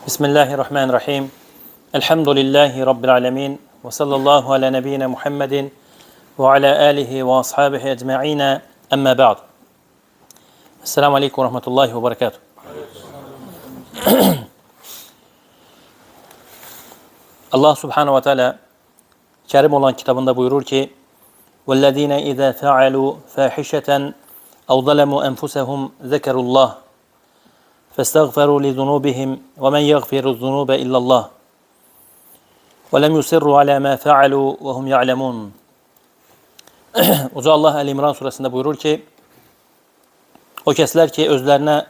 Bismillahirrahmanirrahim. Elhamdülillahi Rabbil alemin. Ve sallallahu ala nebiyyina Muhammedin ve ala alihi ve ashabihi ecma'ina emma ba'd. Esselamu aleyküm ve rahmetullahi ve berekatuhu. Allah subhanahu ve teala Kerim olan kitabında buyurur ki وَالَّذ۪ينَ اِذَا فَعَلُوا فَاحِشَةً اَوْ ظَلَمُوا أَنْفُسَهُمْ ذَكَرُوا اللّٰهِ فَاسْتَغْفَرُوا لِذُنُوبِهِمْ وَمَنْ يَغْفِرُ الذُّنُوبَ إِلَّا اللّٰهِ وَلَمْ يُسِرُّوا عَلَى مَا فَعَلُوا وَهُمْ يَعْلَمُونَ. Uca Allah El-İmran suresinde buyurur ki o kəslər ki özlərinə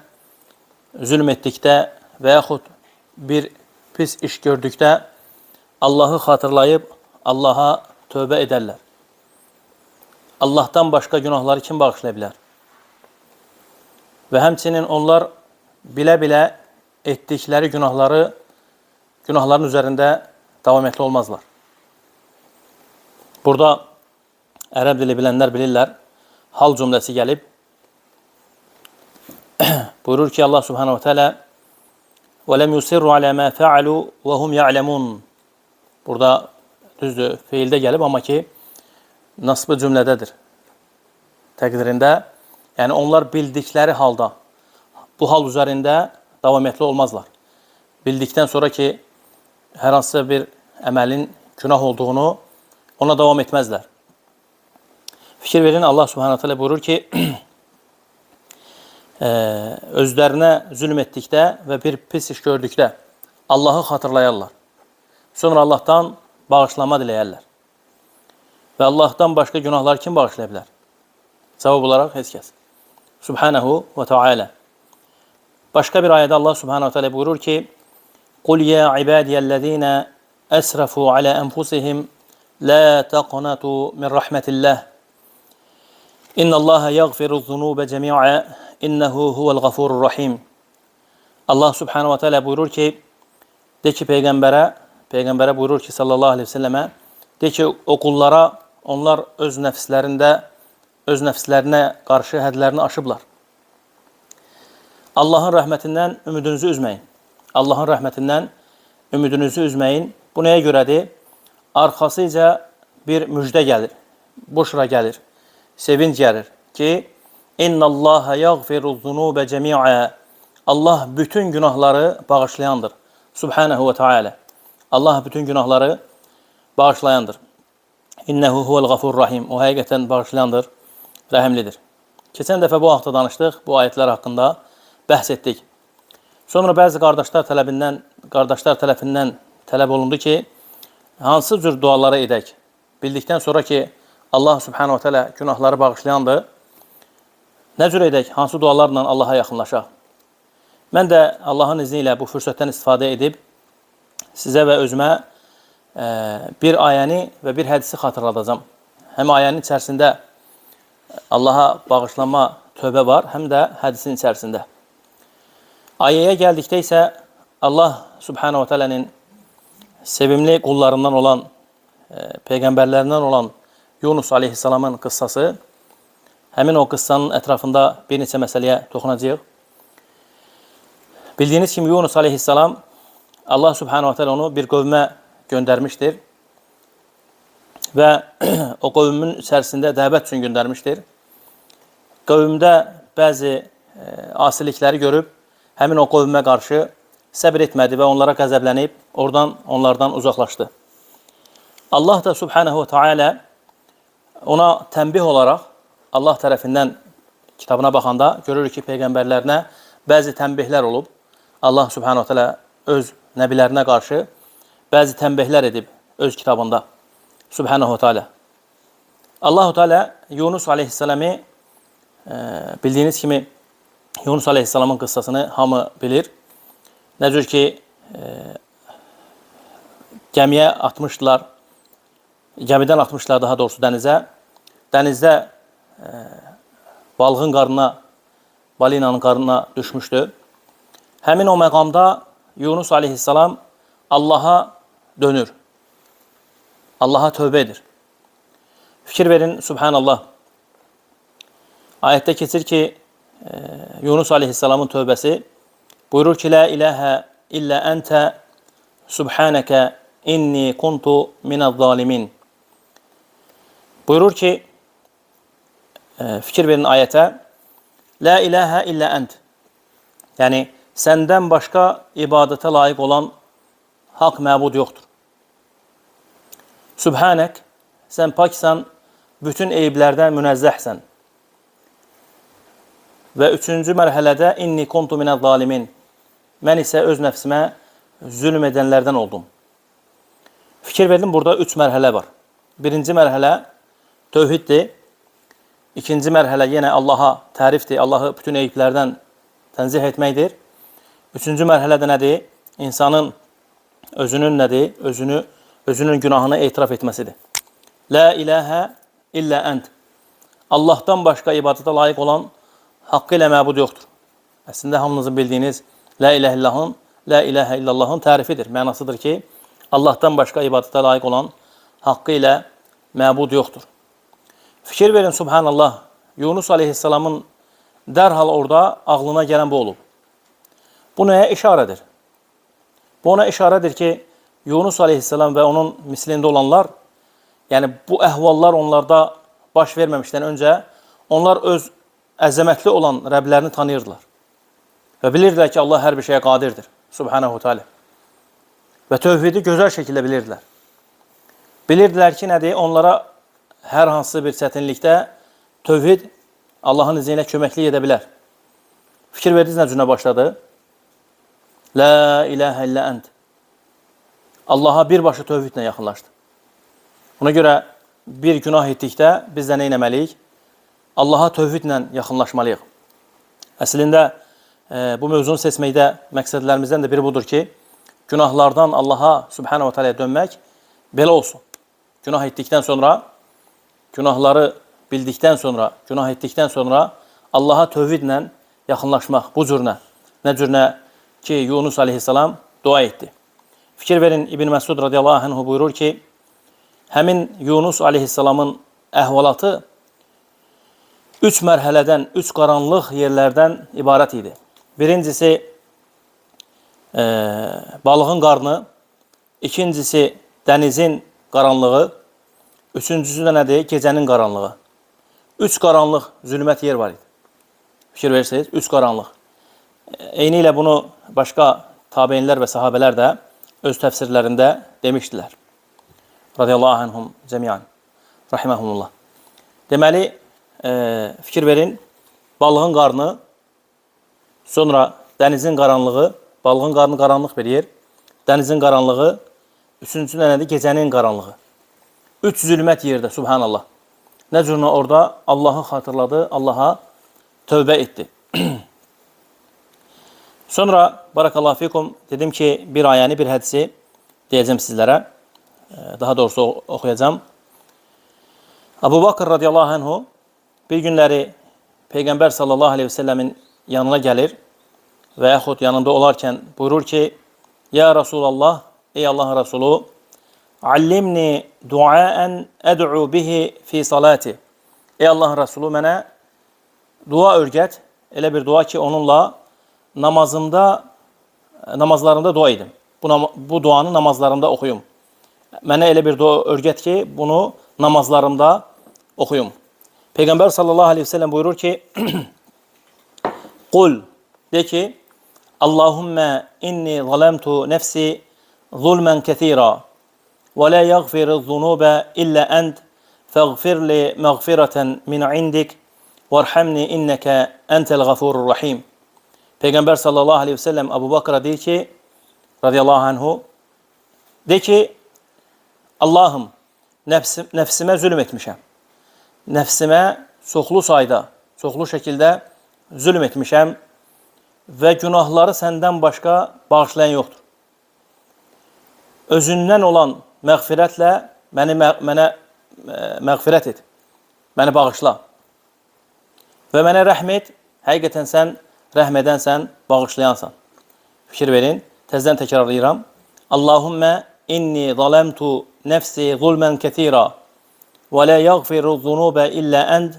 zülm etdikdə və yaxud bir pis iş gördükdə Allahı xatırlayıb Allaha tövbə edərlər. Allahdan başqa günahları kim bağışlaya bilər? Və həmçinin onlar bilə-bilə etdikləri günahların üzərində davam etli olmazlar. Burada ərəb dili bilənlər bilirlər, hal cümləsi gəlib. Buyurur ki Allah subhanahu wa ta'ala وَلَمْ يُسِرُّ عَلَى مَا فَعَلُوا وَهُمْ يَعْلَمُونَ. Burada düzdür, feildə gəlib, amma ki nasbı cümlədədir təqdirində. Yəni onlar bildikləri halda bu hal üzərində davam etli olmazlar. Bildikdən sonra ki hər hansı bir əməlin günah olduğunu ona davam etməzlər. Fikir verin, Allah subhanahu teala buyurur ki özlərinə zülm etdikdə və bir pis iş gördükdə Allahı xatırlayarlar. Sonra Allahdan bağışlama diləyərlər. Və Allahdan başqa günahlar kim bağışlaya bilər? Cavab olaraq heç kəs. Subhanahu və Teala. Başqa bir ayədə Allah subhanahu teala buyurur ki قُلْ يَا عِبَادِيَ الَّذ۪ينَ أَسْرَفُوا عَلَى أَنْفُسِهِمْ لَا تَقْنَطُوا مِنْ رَحْمَةِ اللّٰهِ إِنَّ اللّٰهَ يَغْفِرُ الذُّنُوبَ جَمِيعًا إِنَّهُ هُوَ الْغَفُورُ الرَّحِيمُ. Allah subhanahu teala buyurur ki de ki Peyğəmbərə buyurur ki sallallahu aleyhi ve sellemə de ki o qullara onlar öz nəfslərinə qarşı hədlərini aşıblar. Allahın rəhmətindən ümidinizi üzməyin. Allahın rəhmətindən ümidinizi üzməyin. Bu nəyə görədir? Arxasıca bir müjdə gəlir. Boşra gəlir. Sevinc gəlir ki İnnəllaha yəğfiru zunubə cəmi'a. Allah bütün günahları bağışlayandır. Subhanahu və Teala. Allah bütün günahları bağışlayandır. İnnehu huvel gafur rahim. O həqiqətən bağışlayandır, rəhimlidir. Keçən dəfə bu haqda danışdıq, bu ayətlər haqqında bəhs etdik. Sonra bəzi qardaşlar tərəfindən tələb olundu ki, hansı cür duaları edək? Bildikdən sonra ki, Allah subhanahu teala günahları bağışlayandır, nə cür edək? Hansı dualarla Allaha yaxınlaşaq? Mən də Allahın izni ilə bu fürsətdən istifadə edib, sizə və özümə bir ayəni və bir hədisi xatırladacam. Həm ayənin içərisində Allaha bağışlanma, tövbə var, həm də hədisin içərisində. Ayəyə gəldikdə isə Allah subhanahu teala'nın sevimli qullarından olan, peyğəmbərlərindən olan Yunus aleyhissalamın qıssası, həmin o qıssanın ətrafında bir neçə məsələyə toxunacaq. Bildiyiniz kimi Yunus aleyhissalam Allah subhanahu teala onu bir qövmə göndərmişdir və o qövmün içərisində dəvət üçün göndərmişdir. Qövmdə bəzi asilikləri görüb həmin o qövmə qarşı səbir etmədi və onlara qəzəblənib onlardan uzaqlaşdı. Allah da subhanahu teala ona tənbih olaraq Allah tərəfindən kitabına baxanda görürük ki, peyğəmbərlərinə bəzi tənbihlər olub. Allah subhanahu teala öz nəbilərinə qarşı bəzi tənbihlər edib öz kitabında. Subhanahu teala. Allah-u Teala Yunus aleyhissalamı bildiyiniz kimi Yunus aleyhissalamın qıssasını hamı bilir. Nə cür ki gəmiyə atmışdılar, gəmidən atmışdılar daha doğrusu dənizə. Dənizdə balinanın qarnına düşmüşdü. Həmin o məqamda Yunus aleyhissalam Allaha dönür. Allaha tövbə edir. Fikir verin, subhanallah. Ayətdə keçir ki, Yunus aleyhissalamın tövbəsi buyurur ki, La ilahə illa ente subhaneke inni kuntu minel zalimin. Buyurur ki, fikir verin ayete. La ilahe illa ent. Yani senden başka ibadete layık olan hak məbud yoktur. Subhanek, sen paksan, bütün eyiblərdən münezzəhsən. Və üçüncü mərhələdə inni kuntu minəz zalimin. Mən isə öz nəfsimə zülm edənlərdən oldum. Fikir verdim, burada üç mərhələ var. Birinci mərhələ tövhiddir. İkinci mərhələ yenə Allaha tərifdir. Allahı bütün eyiblərdən tənzih etməkdir. Üçüncü mərhələdə nədir? İnsanın özünün nədir? Özünün günahını etiraf etməsidir. La ilahə illə ənt. Allahdan başqa ibadətə layiq olan haqqı ilə məbud yoxdur. Əslində hamınızın bildiyiniz La ilahə illallahın tərifidir. Mənasıdır ki, Allahdan başqa ibadətə layiq olan haqqı ilə məbud yoxdur. Fikir verin, subhanallah, Yunus aleyhisselamın dərhal orada ağlına gələn bu olub. Bu nəyə işarədir? Bu ona işarədir ki, Yunus aleyhisselam və onun mislində olanlar, yəni bu əhvallar onlarda baş verməmişdən öncə, onlar öz əzəmətli olan Rəblərini tanıyırdılar. Və bilirdilər ki, Allah hər bir şeyə qadirdir. Subhanahu teala. Və tövhidi gözəl şəkildə bilirdilər. Bilirdilər ki, nədir? Onlara hər hansı bir çətinlikdə tövhid Allahın izni ilə köməklik edə bilər. Fikir verdiniz nə cürə başladı? La ilahə illə ənt. Allaha birbaşa tövhidlə yaxınlaşdı. Ona görə bir günah etdikdə biz də nə etməliyik? Allaha tövhidlə yaxınlaşmalıyıq. Əslində, bu mövzunu seçməkdə məqsədlərimizdən də biri budur ki, günahlardan Allaha subhanahu wa ta'ala dönmək belə olsun. Günah etdikdən sonra, günahları bildikdən sonra, günah etdikdən sonra Allaha tövhidlə yaxınlaşmaq bu cürünə. Nə cürünə ki, Yunus aleyhisselam dua etdi. Fikir verin, İbn Məsud radiyallahu anh buyurur ki, həmin Yunus aleyhisselamın əhvalatı üç mərhələdən, üç qaranlıq yerlərdən ibarət idi. Birincisi balığın qarnı, ikincisi dənizin qaranlığı, üçüncüsü də nədir? Gecənin qaranlığı. Üç qaranlıq zülmət yer var idi. Fikir verirsiniz, üç qaranlıq. Eyni ilə bunu başqa tabeinlər və sahabələr də öz təfsirlərində demişdilər. Radiyallahu anhum cəmiyan. Rahiməhumullah. Deməli, fikir verin, balığın qarnı, sonra dənizin qaranlığı, balığın qarnı qaranlıq bir yer, dənizin qaranlığı, üçüncü nədir? Gecənin qaranlığı. Üç zülmət yerdə, subhanallah. Nə cürünə orada Allahı xatırladı, Allaha tövbə etdi. Sonra, barakallahu fikum, dedim ki, bir ayəni, bir hədisi deyəcəm sizlərə. Daha doğrusu oxuyacam. Abu Bakr radiyallahu anhu bir günləri Peyğəmbər sallallahu aleyhi ve sellemin yanına gəlir və yaxud yanında olarkən buyurur ki, Ya Rasulallah, ey Allahın Rasulü, allimni duaən əd'u bihi fi salati. Ey Allahın Rasulü, mənə dua örgət, elə bir dua ki, onunla namazlarımda dua edim. Bu duanı namazlarımda oxuyum. Mənə elə bir dua örgət ki, bunu namazlarımda oxuyum. Peyğəmbər sallallahu aleyhi ve sellem buyurur ki, Qul, de ki, Allahümme inni zalemtu nefsi zulmen kethira ve la yaghfiru zunube illa ent faghfirli mağfireten min indik varhamni inneke entel gafurur rahim. Peyğəmbər sallallahu aleyhi ve sellem Abu Bakr'a deyir ki, radiyallahu anhu, de ki, Allahım, nəfsimə zülm etmişəm. Nəfsimə çoxlu sayda, çoxlu şəkildə zülm etmişəm və günahları səndən başqa bağışlayan yoxdur. Özündən olan məğfirətlə mənə məğfirət et, məni bağışla və mənə rəhm et, həqiqətən sən rəhm edənsən, bağışlayansan. Fikir verin, təzdən təkrarlayıram. Allahümmə inni zalemtu nefsi zulmen kethira ve la yaghfiru zunube illa ent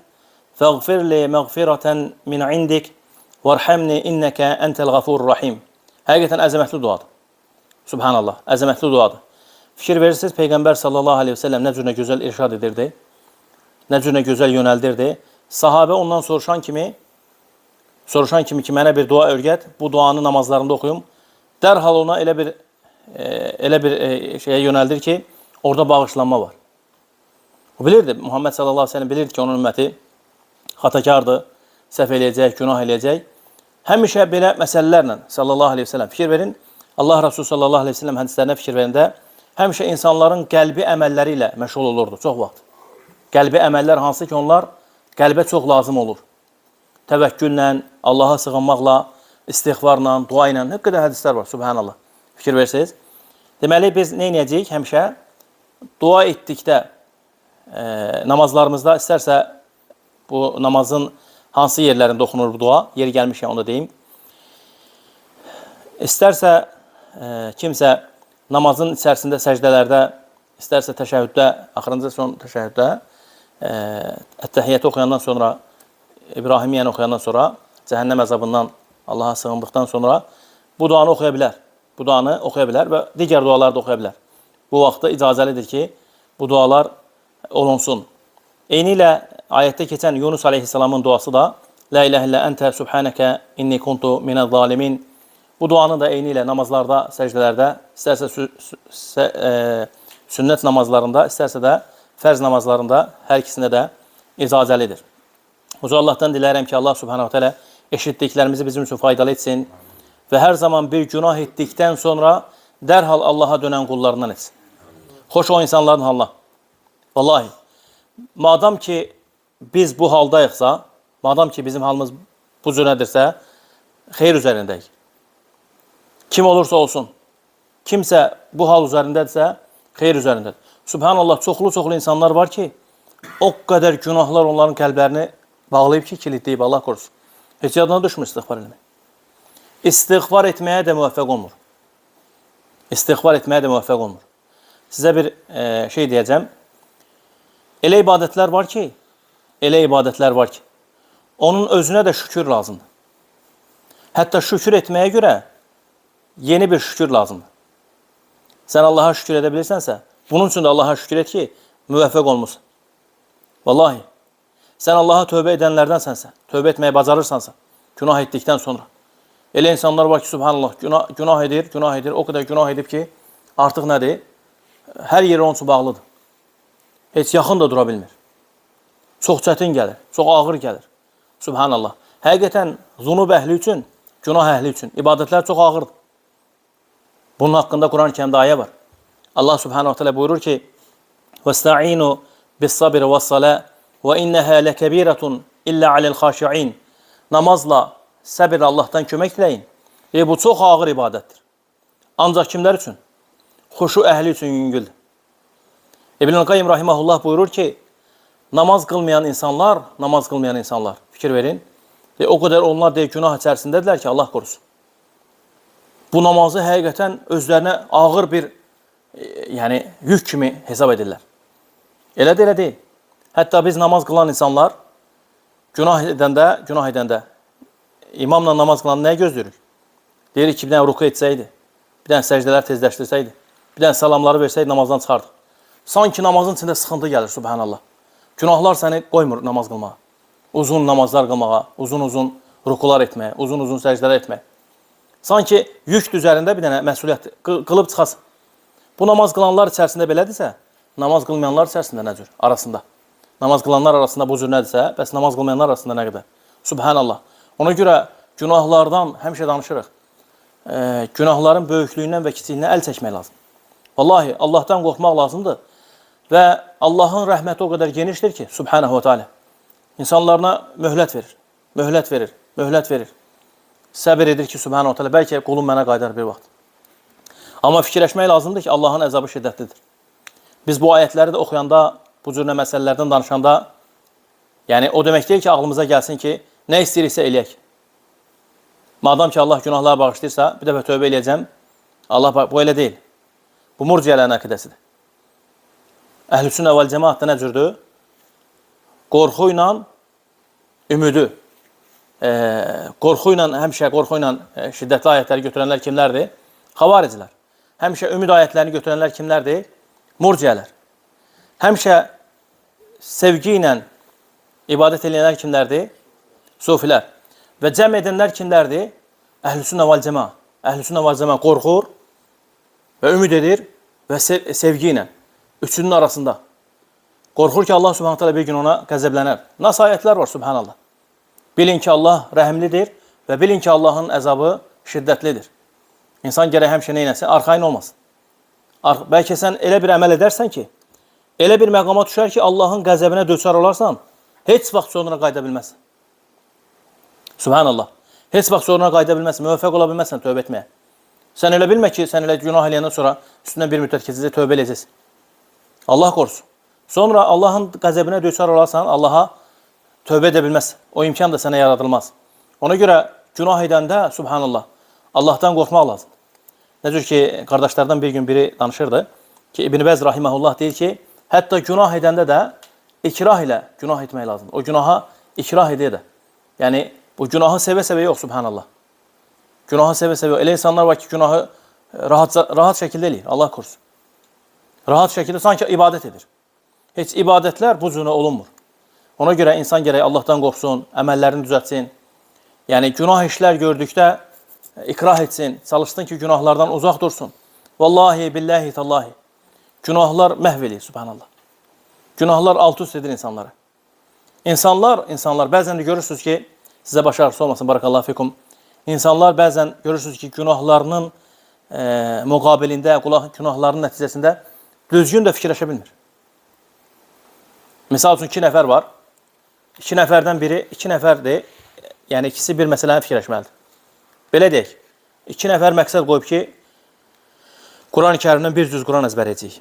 faghfirli mağfireten min indik varhamni inneke entel gafurur rahim. Həqiqətən əzəmətli duadır. Subhanallah, əzəmətli duadır. Fikir verirsiniz, Peyğəmbər sallallahu aleyhi ve sellem nə cür nə gözəl irşad edirdi, nə cür nə gözəl yönəldirdi. Sahabə ondan soruşan kimi ki, mənə bir dua öyrət, bu duanı namazlarında oxuyum. Dərhal ona elə bir şeyə yönəldir ki, orada bağışlanma var. O bilirdi, Muhammed sallallahu aleyhi ve sellem bilirdi ki, onun ümməti xatakardır, səhv eləyəcək, günah eləyəcək. Həmişə belə məsələlərlə sallallahu aleyhi ve sellem fikir verin. Allah Resulü sallallahu aleyhi ve sellem hədislərinə fikir verində həmişə insanların qəlbi əməlləri ilə məşğul olurdu, çox vaxt. Qəlbi əməllər hansı ki, onlar qəlbə çox lazım olur. Təvəkküllə, Allaha sığınmaqla, istiğfarla, dua ilə, nə qədər hədislər var, subhanallah. Fikir versiniz. Deməli, biz nə edəcəyik? Həmişə dua etdikdə, namazlarımızda istərsə bu namazın hansı yerlərində oxunur bu dua, yeri gəlmişkən onu da deyim. İstərsə kimsə namazın içərisində, səcdələrdə, istərsə təşəhhüddə, axırıncı son təşəhhüddə, Ət-Təhiyyəti oxuyandan sonra, İbrahimiyyəni oxuyandan sonra, cəhənnəm əzabından Allaha sığındıqdan sonra bu duanı oxuya bilər. Bu duanı oxuya bilər və digər duaları da oxuya bilər. Bu vaxtda icazəlidir ki, bu dualar olunsun. Eyni ilə ayətdə keçən Yunus aleyhissalamın duası da La ilahe illə əntə subhanəkə inni kuntu minəz zalimin. Bu duanı da eyni ilə namazlarda, səcdələrdə, istərsə sünnət namazlarında, istərsə də fərz namazlarında hər ikisində də icazəlidir. Uca Allahdan diləyirəm ki, Allah subhanahu teala eşitdiklərimizi bizim üçün faydalı etsin və hər zaman bir günah etdikdən sonra dərhal Allaha dönən qullarından etsin. Xoş o insanların halına. Vallahi, madam ki biz bu haldayıqsa, madam ki bizim halımız bu cürədirsə, xeyr üzərindəyik. Kim olursa olsun, kimsə bu hal üzərindədirsə, xeyr üzərindədir. Subhanallah, çoxlu insanlar var ki, o qədər günahlar onların qəlblərini bağlayıb ki, kilitləyib, Allah korusun. Heç yadına düşmür istiğfar eləmək. İstiğfar etməyə də müvəffəq olmur. İstiğfar etməyə də müvəffəq olmur. Sizə bir şey deyəcəm. Elə ibadətlər var ki, onun özünə də şükür lazımdır. Hətta şükür etməyə görə yeni bir şükür lazımdır. Sən Allaha şükür edə bilirsənsə, bunun üçün də Allaha şükür et ki, müvəffəq olmuşsun. Vallahi, sən Allaha tövbə edənlərdənsənsə, tövbə etməyi bacarırsansa, günah etdikdən sonra. Elə insanlar var ki, subhanallah, günah edir, o qədər günah edib ki, artıq nədir? Hər yeri onun üçün bağlıdır. Heç yaxın da dura bilmir. Çox çətin gəlir, çox ağır gəlir. Subhanallah. Həqiqətən, zunub əhli üçün, günah əhli üçün, ibadətlər çox ağırdır. Bunun haqqında Quran-ı Kərimdə ayə var. Allah subhanahu teala buyurur ki, وَاسْتَعِينُوا بِالصَّبِرِ وَالصَّلَاةِ وَاِنَّهَا لَكَبِيرَةٌ اِلَّا عَلَى الْخَاشِعِينَ. Namazla, səbirlə Allahdan kömək diləyin. Bu çox ağır ibadətdir. Ancaq kimlər üçün? Xuşu əhli üçün yüngüldür. İbn-i Qayyim rahiməhullah buyurur ki, namaz qılmayan insanlar, fikir verin, o qədər onlar günah içərisindədirlər ki, Allah korusun. Bu namazı həqiqətən özlərinə ağır bir yük kimi hesab edirlər. Elə deyil. Hətta biz namaz qılan insanlar günah edəndə imamla namaz qılan nəyə gözləyirik? Deyirik ki, bir dənə ruku etsəydi, bir dənə səcdələr tezləşdirsəydi, bir dənə salamları versəydi, namazdan çıxardıq. Sanki namazın içində sıxıntı gəlir, subhanallah. Günahlar səni qoymur namaz qılmağa. Uzun namazlar qılmağa, uzun rukular etməyə, uzun səcdələr etməyə. Sanki yük üzərində bir dənə məsuliyyət qılıb çıxasın. Bu namaz qılanlar içərisində belədirsə, namaz qılmayanlar içərisində nə cür? Arasında. Namaz qılanlar arasında bu cür nədirsə, bəs namaz qılmayanlar arasında nə qədər? Subhanallah. Ona görə günahlardan həmişə danışırıq. Günahların böyüklüyündən və kiçiyindən əl çəkmək lazım. Vallahi, Allahdan qorxmaq lazımdır. Və Allahın rəhməti o qədər genişdir ki, subhanahu wa ta'ala, insanlarına möhlət verir. Səbir edir ki, subhanahu wa ta'ala, bəlkə qulum mənə qaydar bir vaxt. Amma fikirləşmək lazımdır ki, Allahın əzabı şiddətlidir. Biz bu ayətləri də oxuyanda, bu cür məsələlərdən danışanda, yəni o demək deyil ki, ağlımıza gəlsin ki, nə istəyiriksə eləyək. Madam ki, Allah günahları bağışlayırsa, bir dəfə tövbə eləyəcəm, bu elə deyil. Bu murciyələrin əqidəsidir. Əhl-i-Sünnə vəl cəmaat da nə cürdür? Qorxu ilə ümidi. qorxu ilə, həmişə qorxu ilə şiddətli ayətləri götürənlər kimlərdir? Xavaricilər. Həmişə ümid ayətlərini götürənlər kimlərdir? Murciyələr. Həmişə sevgi ilə ibadət edənlər kimlərdir? Sufilər. Və cəm edənlər kimlərdir? Əhl-i-Sünnə vəl-Cəma. Əhl-i-Sünnə vəl-Cəma qorxur və ümid edir və sevgi ilə. Üçünün arasında. Qorxur ki, Allah subhanət hələ bir gün ona qəzəblənər. Nas ayətlər var, subhanallah. Bilin ki, Allah rəhimlidir və bilin ki, Allahın əzabı şiddətlidir. İnsan gərək həmişə neynəsin? Arxayın olmasın. Bəlkə sən elə bir əməl edərsən ki, elə bir məqama düşər ki, Allahın qəzəbinə düçar olarsan, heç vaxt sonra qayıda bilməzsən. Subhanallah. Heç vaxt sonra qayıda bilməzsən, müvəffəq ola bilməzsən tövbə etməyə. Sən elə bilmə ki, sən elə günah eləyəndən sonra üstündən bir müddət keçəcək, tövbə eləyəcəksin. Allah qorusun. Sonra Allahın qəzəbinə düçar olarsan, Allaha tövbə edə bilməzsən. O imkan da sənə yaradılmaz. Ona görə günah edəndə, subhanallah, Allahdan qorxmaq lazımdır. Necə ki, qardaşlardan bir gün biri danışırdı ki, İbn Bəz rahiməhullah deyir ki, hətta günah edəndə də ikrah ilə günah etmək lazımdır. O günaha ikrah edə də. Yəni, bu günahı sevə-sevə yox, subhanallah. Günahı sevə-sevə yox. Elə insanlar var ki, günahı rahat şəkildə eləyir, Allah korusun. Rahat şəkildə sanki ibadət edir. Heç ibadətlər bu cürə olunmur. Ona görə insan gərək Allahdan qorxsun, əməllərini düzətsin. Yəni, günah işlər gördükdə ikrah etsin, çalışsın ki, günahlardan uzaq dursun. Vallahi, billahi, tallahi. Günahlar məhv edir, subhanallah. Günahlar alt-üst edir insanlara. İnsanlar, bəzən də görürsünüz ki, sizə baş ağrısı olmasın, barakallahu fikum. İnsanlar bəzən görürsünüz ki, günahlarının müqabilində, günahlarının nəticəsində düzgün də fikirləşə bilmir. Misal üçün, 2 nəfər var. 2 nəfərdən biri, 2 nəfərdir, yəni ikisi bir məsələni fikirləşməlidir. Belə deyək, 2 nəfər məqsəd qoyub ki, Quran-ı Kərimdən bir cüz Quran əzbərləyəcəyik.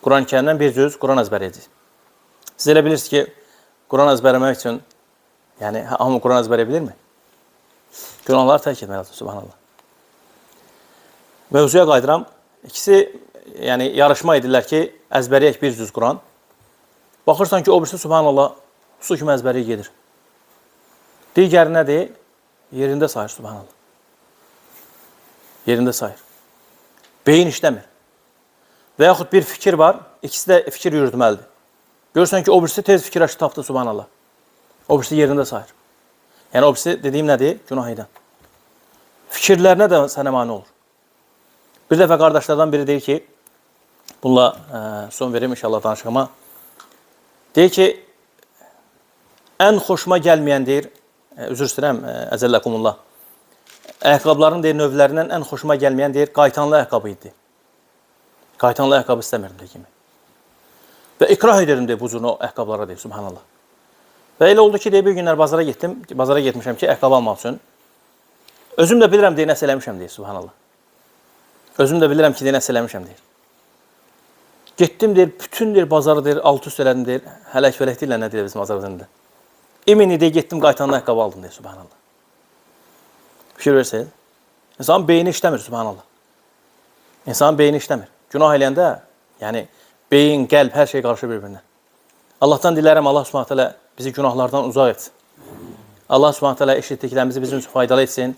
Quran-ı Kərimdən bir cüz Quran əzbərləyəcəyik. Siz elə bilirsiniz ki, Quran əzbərləmək üçün, yəni, hamı Quran əzbərləyə bilirmi? Günahları tərk etmək lazım, subhanallah. Mövzuya qaydıram. İkisi, yəni, yarışma edirlər ki, əzbərləyək bir cüz Quran. Baxırsan ki, o birisi, subhanallah, su kimi əzbəri gedir. Digəri nədir? Yerində sayır, subhanallah. Yerində sayır. Beyin işləmir. Və yaxud bir fikir var, ikisi də fikir yürütməlidir. Görürsən ki, o birisi tez fikirləşi tapdı, subhanallah. O birisi yerində sayır. Yəni, o birisi dediyim nədir? Günah edən. Fikirlərinə də sənə mani olur. Bir dəfə qardaşlardan biri deyir ki, bununla son verim inşallah danışığıma. Deyir ki, ən xoşuma gəlməyən deyir, üzr istəyirəm, əzəlləkumullah. Ayaqqabıların deyir, növlərindən ən xoşuma gəlməyən deyir, qaytanlı ayaqqabı idi. Qaytanlı ayaqqabı istəmirdim deyir kimi. Və ikrah edirdim deyir, bu cür o ayaqqabılara deyir, subhanallah. Və elə oldu ki, deyir, bir günlər bazara getdim, bazara getmişəm ki, ayaqqabı almaq üçün. Özüm də bilirəm deyir, nəsə eləmişəm deyir, subhanallah. Özüm də bilirəm ki, deyir, nəsə eləmişəm deyir. Getdim deyir, bütün deyir, bazarı deyir, alt-üst elədim deyir, hələk-vələk deyirlər, nə deyir bizim bazarımızda. İmini deyir, getdim, qaytanlı ayaqqabı aldım deyir, subhanallah. Fikir versəyiz. İnsanın beyni işləmir, subhanallah. İnsanın beyni işləmir. Günah eləyəndə, yəni, beyin, qəlb, hər şey qarışır bir-birinə. Allahdan dilərəm, Allah subhanət hələ bizi günahlardan uzaq etsin. Allah subhanət hələ eşitdiklərimizi bizim üçün faydalı etsin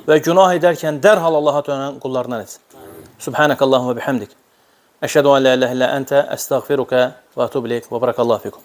və günah edərkən dərhal Allaha dönən qullarından etsin. Subhanəkallahumma bihamdik. Əşhədu an la ilahe illə əntə, əstəğfiruka və atubu ileyk və barakallahu fikum.